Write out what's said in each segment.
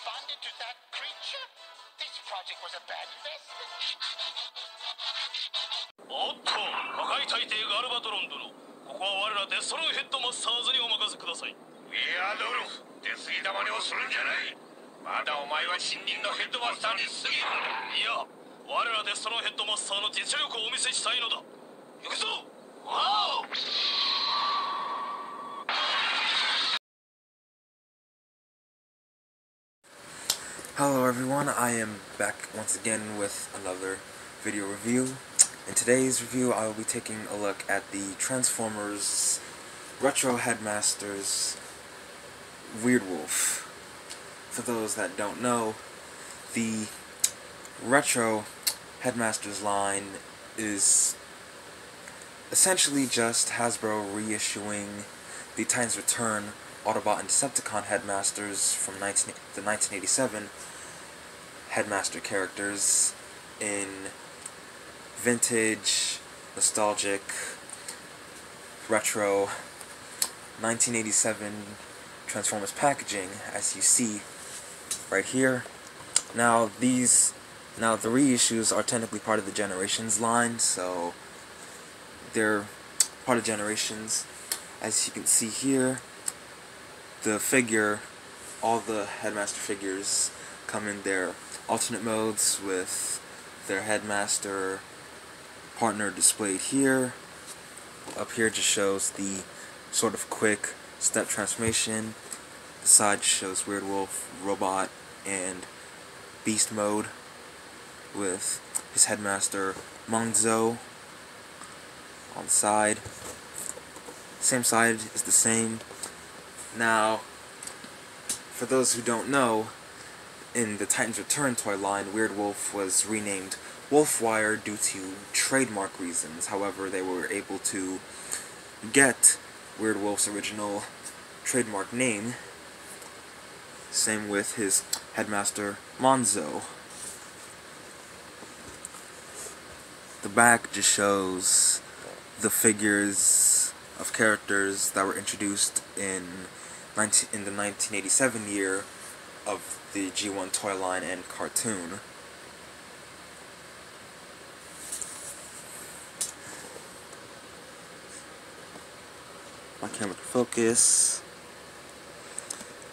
responded to that creature? This project was a bad investment. おっと、破壊大帝ガルバトロン殿。ここは我らデストロイヘッドマスターズにお任せください。ウィアドルフ、出過ぎた真似をするんじゃない。まだお前は新任のヘッドマスターに過ぎるんだ。いや、我らデストロイヘッドマスターの実力をお見せしたいのだ。行くぞ。わお。Hello everyone, I am back once again with another video review. In today's review, I will be taking a look at the Transformers Retro Headmasters Weirdwolf. For those that don't know, the Retro Headmasters line is essentially just Hasbro reissuing the Titans Return Autobot and Decepticon Headmasters from the 1987 Headmaster characters in vintage, nostalgic, retro 1987 Transformers packaging, as you see right here. Now the reissues are technically part of the Generations line, so they're part of Generations. As you can see here, the figure, all the Headmaster figures come in their alternate modes with their Headmaster partner displayed here. Up here just shows the sort of quick step transformation. The side shows Weirdwolf, Robot, and Beast mode with his Headmaster Monzo on the side. Same side is the same. Now, for those who don't know, in the Titans Return toy line, Weirdwolf was renamed Wolfwire due to trademark reasons. However, they were able to get Weirdwolf's original trademark name. Same with his Headmaster Monzo. The back just shows the figures of characters that were introduced in the 1987 year of the G1 toy line and cartoon. My camera can focus.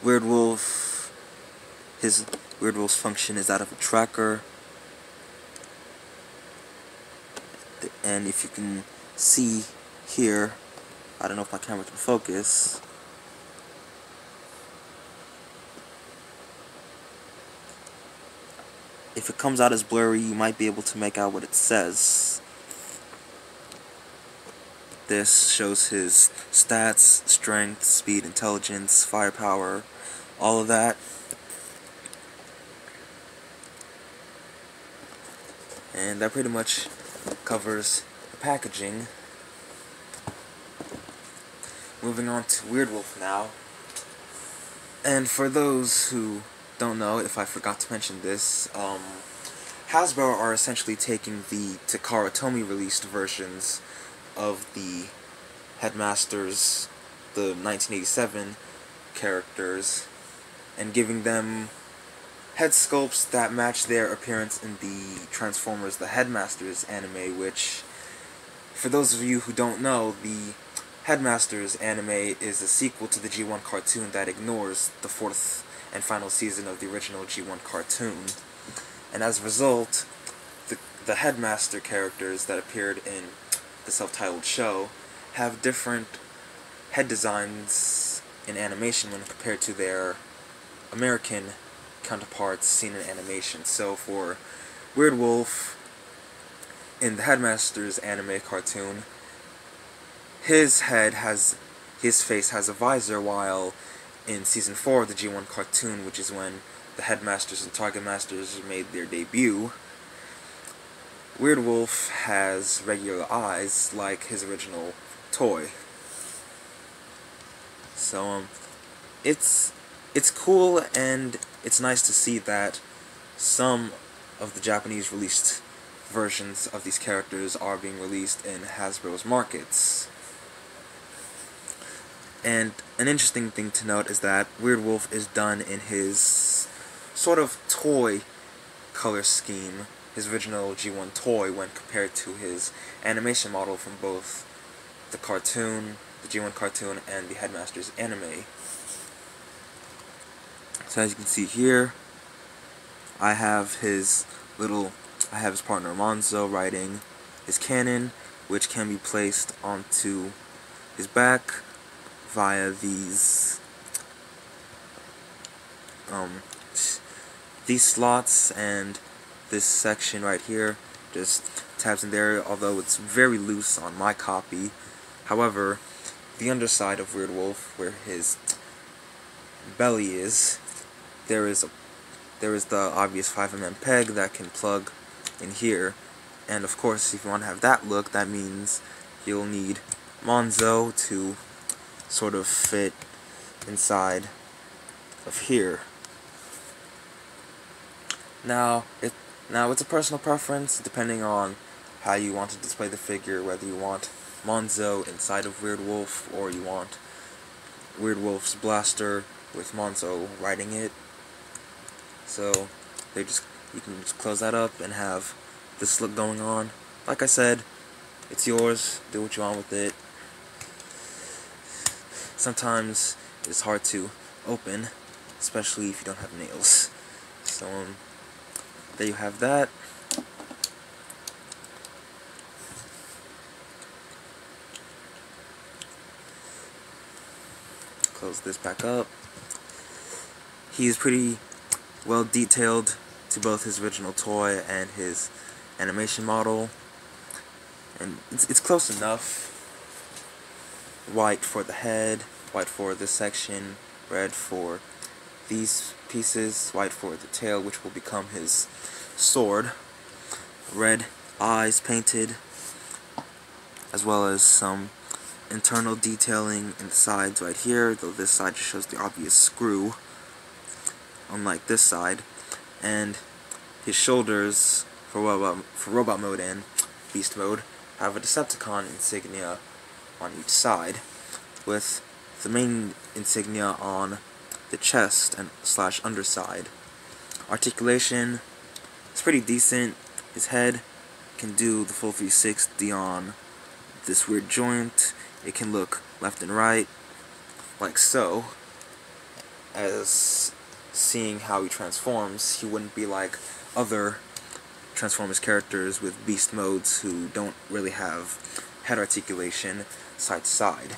Weirdwolf, his Weirdwolf's function is that of a tracker, and if you can see here, I don't know if my camera can focus. If it comes out as blurry, you might be able to make out what it says. This shows his stats, strength, speed, intelligence, firepower, all of that. And that pretty much covers the packaging. Moving on to Weirdwolf now. And for those who don't know, if I forgot to mention this, Hasbro are essentially taking the Takara Tomy released versions of the Headmasters, the 1987 characters, and giving them head sculpts that match their appearance in the Transformers The Headmasters anime, which, for those of you who don't know, the Headmasters anime is a sequel to the G1 cartoon that ignores the fourth and final season of the original G1 cartoon. And as a result, the Headmaster characters that appeared in the self-titled show have different head designs in animation when compared to their American counterparts seen in animation. So for Weirdwolf, in the Headmasters anime cartoon, his face has a visor, while in Season 4 of the G1 cartoon, which is when the Headmasters and Target Masters made their debut, Weirdwolf has regular eyes like his original toy. So it's cool, and it's nice to see that some of the Japanese released versions of these characters are being released in Hasbro's markets. And an interesting thing to note is that Weirdwolf is done in his sort of toy color scheme, his original G1 toy, when compared to his animation model from both the cartoon, the G1 cartoon, and the Headmasters anime. So as you can see here, I have his partner Monzo riding his cannon, which can be placed onto his back via these slots, and this section right here just tabs in there, although it's very loose on my copy. However, the underside of Weirdwolf, where his belly is, there is the obvious 5mm peg that can plug in here, and of course if you want to have that look, that means you'll need Monzo to sort of fit inside of here. Now it's a personal preference depending on how you want to display the figure, whether you want Monzo inside of Weirdwolf or you want Weirdwolf's blaster with Monzo riding it. So you can just close that up and have this look going on. Like I said, it's yours, do what you want with it. Sometimes it's hard to open, especially if you don't have nails. So there you have that. Close this back up. He's pretty well detailed to both his original toy and his animation model, and it's close enough. White for the head, white for this section, red for these pieces, white for the tail, which will become his sword, red eyes painted, as well as some internal detailing in the sides right here, though this side just shows the obvious screw, unlike this side. And his shoulders for robot mode and beast mode have a Decepticon insignia on each side, with the main insignia on the chest and / underside. Articulation is pretty decent. His head can do the full 360 on this weird joint. It can look left and right, like so. As seeing how he transforms, he wouldn't be like other Transformers characters with beast modes who don't really have head articulation side to side.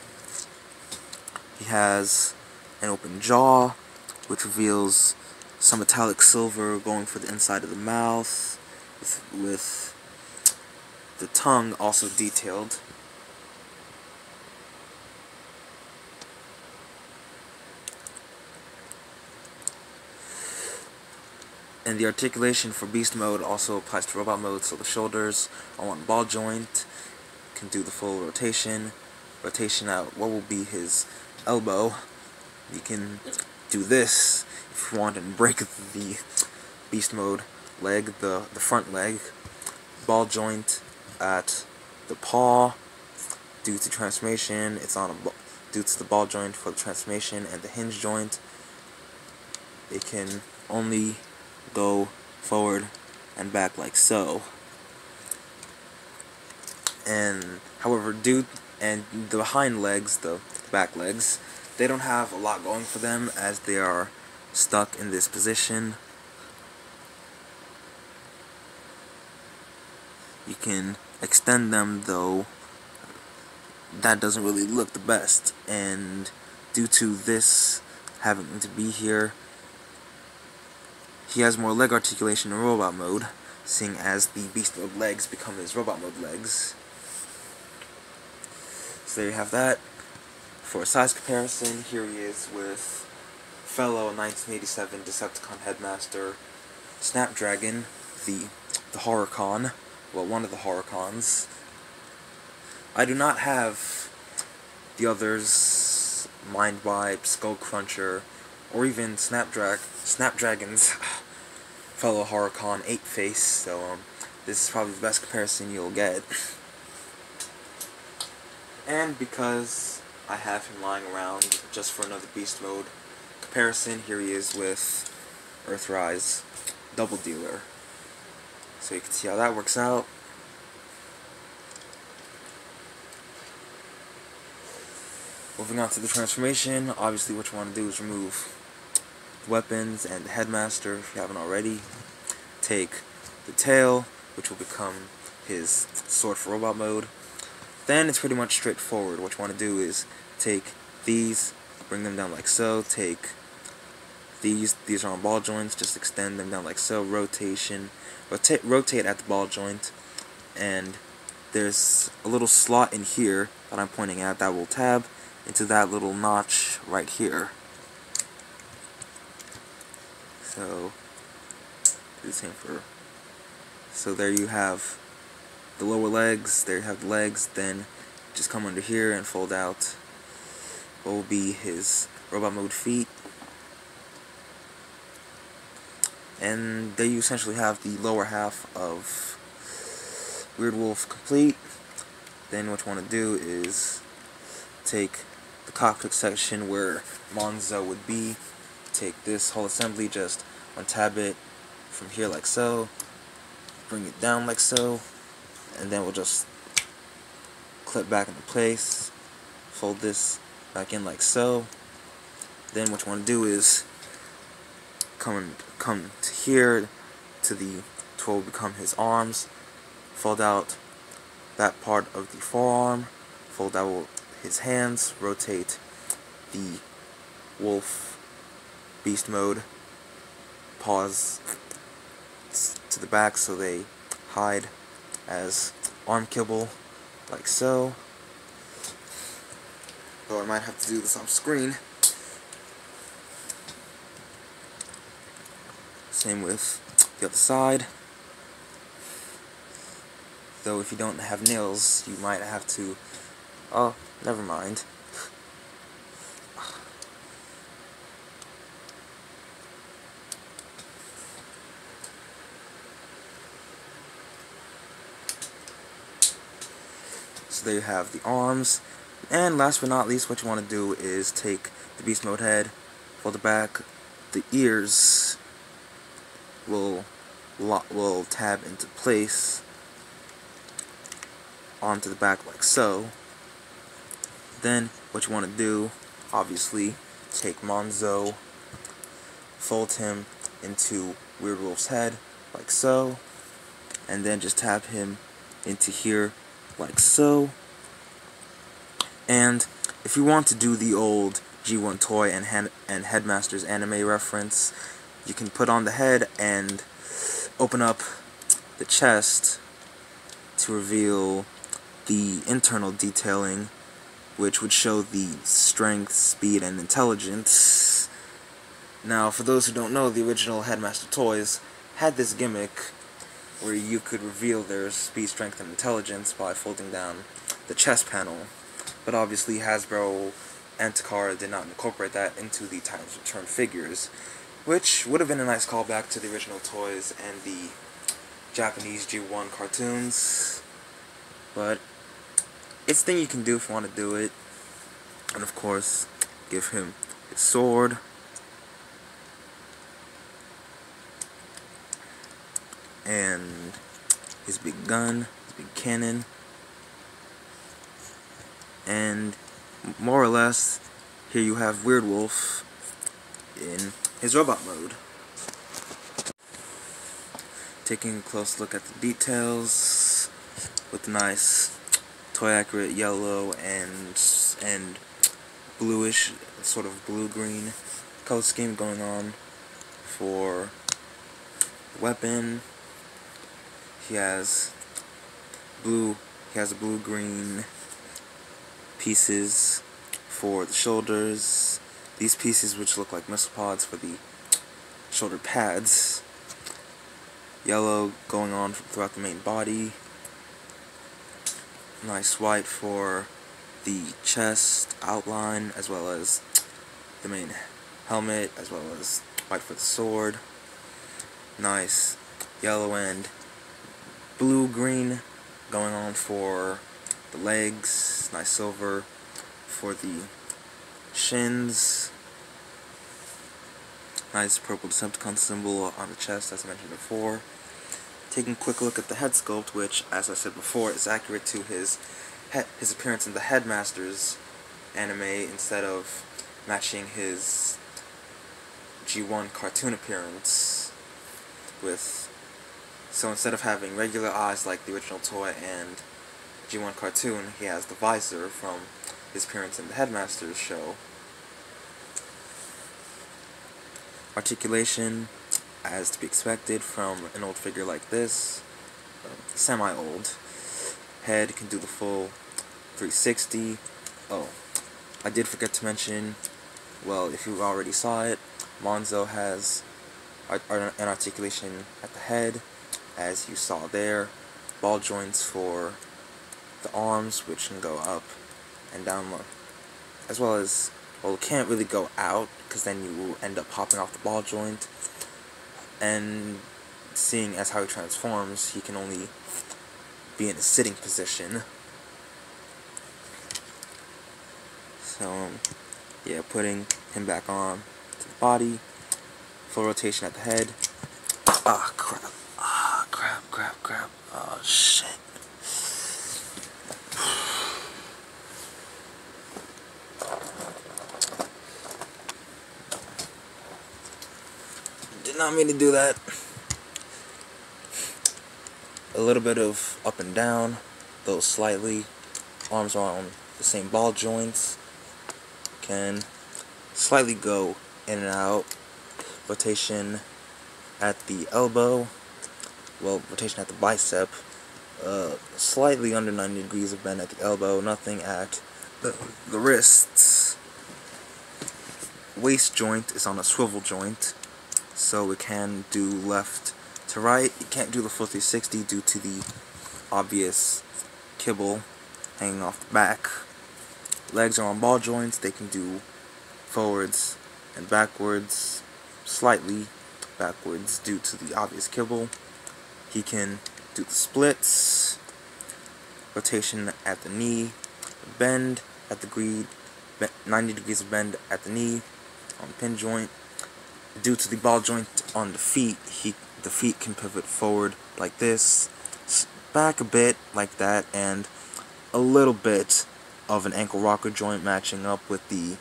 He has an open jaw, which reveals some metallic silver going for the inside of the mouth, with the tongue also detailed. And the articulation for beast mode also applies to robot mode, so the shoulders are on ball joint, can do the full rotation out what will be his elbow. You can do this if you want and break the beast mode leg, the front leg, ball joint at the paw. Due to transformation, it's on due to the ball joint for the transformation and the hinge joint. It can only go forward and back like so. And however, the hind legs, the back legs, they don't have a lot going for them as they are stuck in this position. You can extend them, though that doesn't really look the best, and due to this having to be here, he has more leg articulation in robot mode, seeing as the beast mode legs become his robot mode legs. So there you have that. For a size comparison, here he is with fellow 1987 Decepticon Headmaster Snapdragon, the Horrorcon, well, one of the Horrorcons. I do not have the others, Mindwipe, Skull Cruncher, or even Snapdragon's fellow Horrorcon 8-Face, so this is probably the best comparison you'll get. And because I have him lying around just for another beast mode comparison, here he is with Earthrise double dealer. So you can see how that works out. Moving on to the transformation, obviously what you want to do is remove weapons and the Headmaster if you haven't already. Take the tail, which will become his sword for robot mode. Then it's pretty much straightforward. What you want to do is take these, bring them down like so, take these are on ball joints, just extend them down like so, rotate at the ball joint, and there's a little slot in here that I'm pointing at that will tab into that little notch right here. So do the same for, so there you have the lower legs, there you have the legs, then just come under here and fold out what will be his robot mode feet. And there you essentially have the lower half of Weirdwolf complete. Then what you want to do is take the cockpit section where Monzo would be, take this whole assembly, just untab it from here like so, bring it down like so, and then we'll just clip back into place, fold this back in like so. Then what you want to do is come to here to what will become his arms, fold out that part of the forearm, fold out his hands, rotate the wolf beast mode paws to the back so they hide as arm kibble like so. Though I might have to do this on screen. Same with the other side. Though if you don't have nails, you might have to... Oh, never mind. So there you have the arms. And last but not least, what you want to do is take the beast mode head, fold it back. The ears will tab into place onto the back like so. Then what you want to do, obviously, take Monzo, fold him into Weirdwolf's head like so, and then just tab him into here like so. And if you want to do the old G1 toy and Headmasters anime reference, you can put on the head and open up the chest to reveal the internal detailing, which would show the strength, speed, and intelligence. Now, for those who don't know, the original Headmaster toys had this gimmick where you could reveal their speed, strength, and intelligence by folding down the chest panel. But obviously Hasbro and Takara did not incorporate that into the Titans Return figures, which would have been a nice callback to the original toys and the Japanese G1 cartoons. But it's a thing you can do if you want to do it. And of course, give him his sword. And his big gun, his big cannon. And more or less, here you have Weirdwolf in his robot mode. Taking a close look at the details with the nice toy accurate yellow and bluish, sort of blue-green color scheme going on for the weapon. He has the blue-green pieces for the shoulders. These pieces, which look like missile pods, for the shoulder pads. Yellow going on throughout the main body. Nice white for the chest outline, as well as the main helmet, as well as white for the sword. Nice yellow and blue-green going on for the legs. Nice silver for the shins. Nice purple Decepticon symbol on the chest, as I mentioned before. Taking a quick look at the head sculpt, which, as I said before, is accurate to his appearance in the Headmasters anime instead of matching his G1 cartoon appearance with. So instead of having regular eyes like the original toy and G1 cartoon, he has the visor from his appearance in the Headmasters show. Articulation, as to be expected from an old figure like this, semi-old. Head can do the full 360. Oh, I did forget to mention, well, if you already saw it, Monzo has an articulation at the head, as you saw there. Ball joints for the arms, which can go up and down, as well as, well, it can't really go out, because then you will end up popping off the ball joint. And seeing as how he transforms, he can only be in a sitting position. So, yeah, putting him back on to the body, full rotation at the head. Ah, crap. Ah, crap. Oh, shit. Did not mean to do that. A little bit of up and down, though slightly. Arms are on the same ball joints. Can slightly go in and out. Rotation at the elbow. Well, rotation at the bicep. Slightly under 90 degrees of bend at the elbow. Nothing at the wrists. Waist joint is on a swivel joint, so it can do left to right. It can't do the full 360 due to the obvious kibble hanging off the back. Legs are on ball joints. They can do forwards and backwards, slightly backwards due to the obvious kibble. He can do the splits, rotation at the knee, bend at the greed, 90 degrees of bend at the knee on the pin joint. Due to the ball joint on the feet, the feet can pivot forward like this, back a bit like that, and a little bit of an ankle rocker joint matching up with the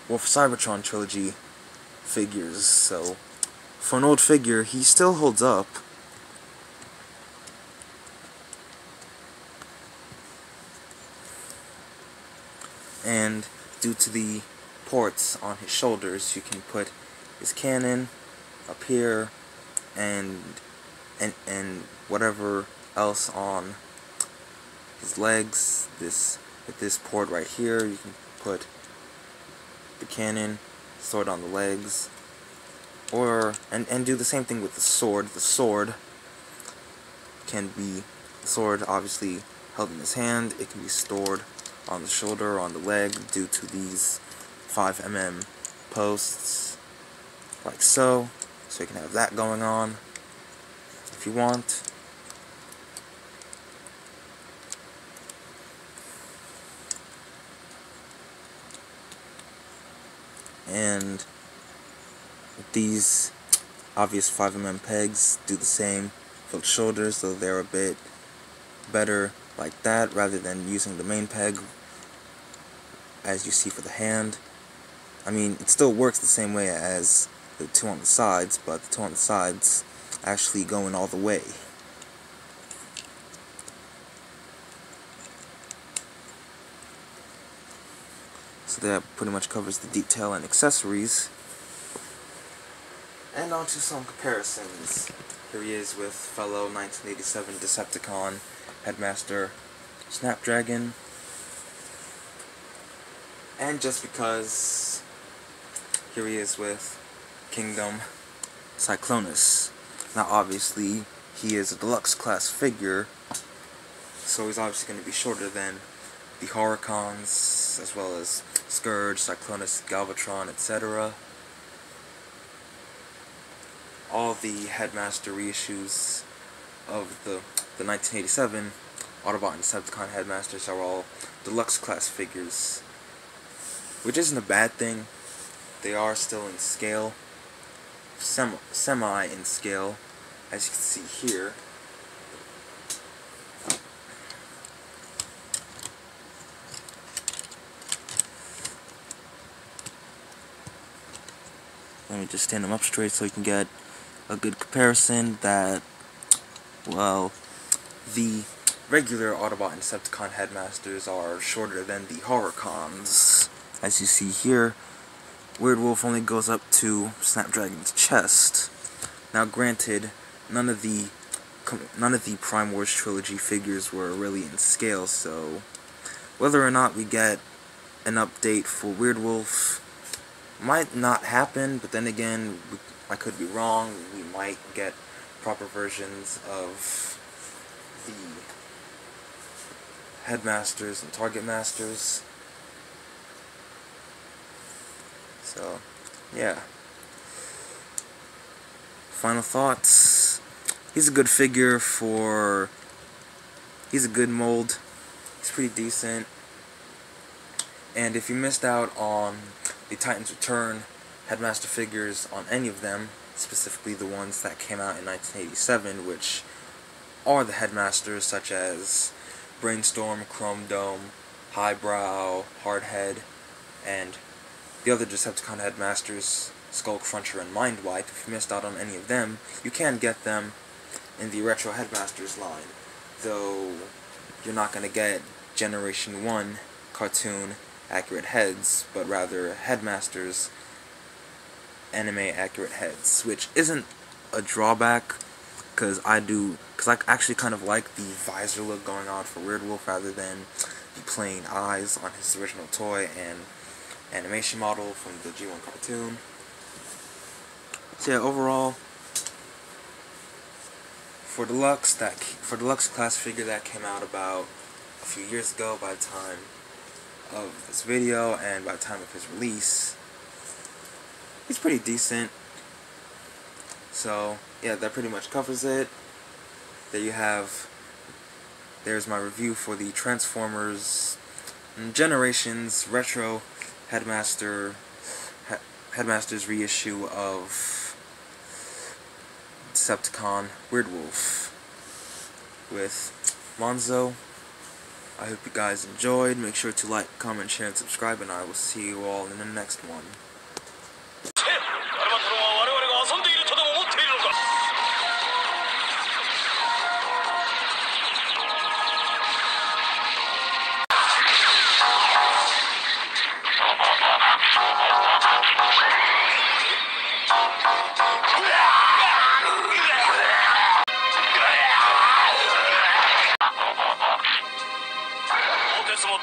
Wolf Cybertron trilogy figures. So for an old figure, he still holds up. And due to the ports on his shoulders, you can put his cannon up here and whatever else on his legs. With this port right here, you can put the cannon, sword on the legs, or and do the same thing with the sword. The sword can be obviously held in his hand. It can be stored on the shoulder or on the leg due to these 5mm posts, like so. So you can have that going on if you want. And these obvious 5mm pegs do the same for the shoulders, so they're a bit better like that rather than using the main peg as you see for the hand. I mean, it still works the same way as the two on the sides, but the two on the sides actually go in all the way. So that pretty much covers the detail and accessories. And on to some comparisons. Here he is with fellow 1987 Decepticon Headmaster Snapdragon. And just because, here he is with Kingdom Cyclonus. Now obviously, he is a Deluxe class figure, so he's obviously going to be shorter than the Horicons, as well as Scourge, Cyclonus, Galvatron, etc. All the Headmaster reissues of the 1987 Autobot and Decepticon Headmasters are all Deluxe class figures, which isn't a bad thing. They are still in scale, semi in scale, as you can see here. Let me just stand them up straight so you can get a good comparison that, well, the regular Autobot and Decepticon Headmasters are shorter than the Horrorcons. As you see here, Weirdwolf only goes up to Snapdragon's chest. Now granted, none of the Prime Wars trilogy figures were really in scale, so whether or not we get an update for Weirdwolf might not happen, but then again, I could be wrong. We might get proper versions of the Headmasters and Target Masters. So, yeah. Final thoughts. He's a good figure for... He's a good mold. He's pretty decent. And if you missed out on the Titans Return Headmaster figures on any of them, specifically the ones that came out in 1987, which are the Headmasters such as Brainstorm, Chrome Dome, Highbrow, Hardhead, and the other Decepticon Headmasters, Skull Cruncher and Mindwipe. If you missed out on any of them, you can get them in the Retro Headmasters line, though you're not going to get Generation 1 cartoon accurate heads, but rather Headmasters anime accurate heads, which isn't a drawback, because I actually kind of like the visor look going on for Weirdwolf rather than the plain eyes on his original toy and animation model from the G1 cartoon. So yeah, overall, for Deluxe Clasd figure that came out about a few years ago by the time of this video and by the time of his release, he's pretty decent. So yeah, that pretty much covers it. There you have, there's my review for the Transformers Generations Retro Headmasters reissue of Decepticon Weirdwolf with Monzo. I hope you guys enjoyed. Make sure to like, comment, share, and subscribe, and I will see you all in the next one.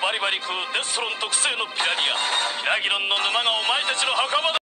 バリバリ食うデストロン特製のピラニア。ピラギロンの沼がお前たちの墓場だ。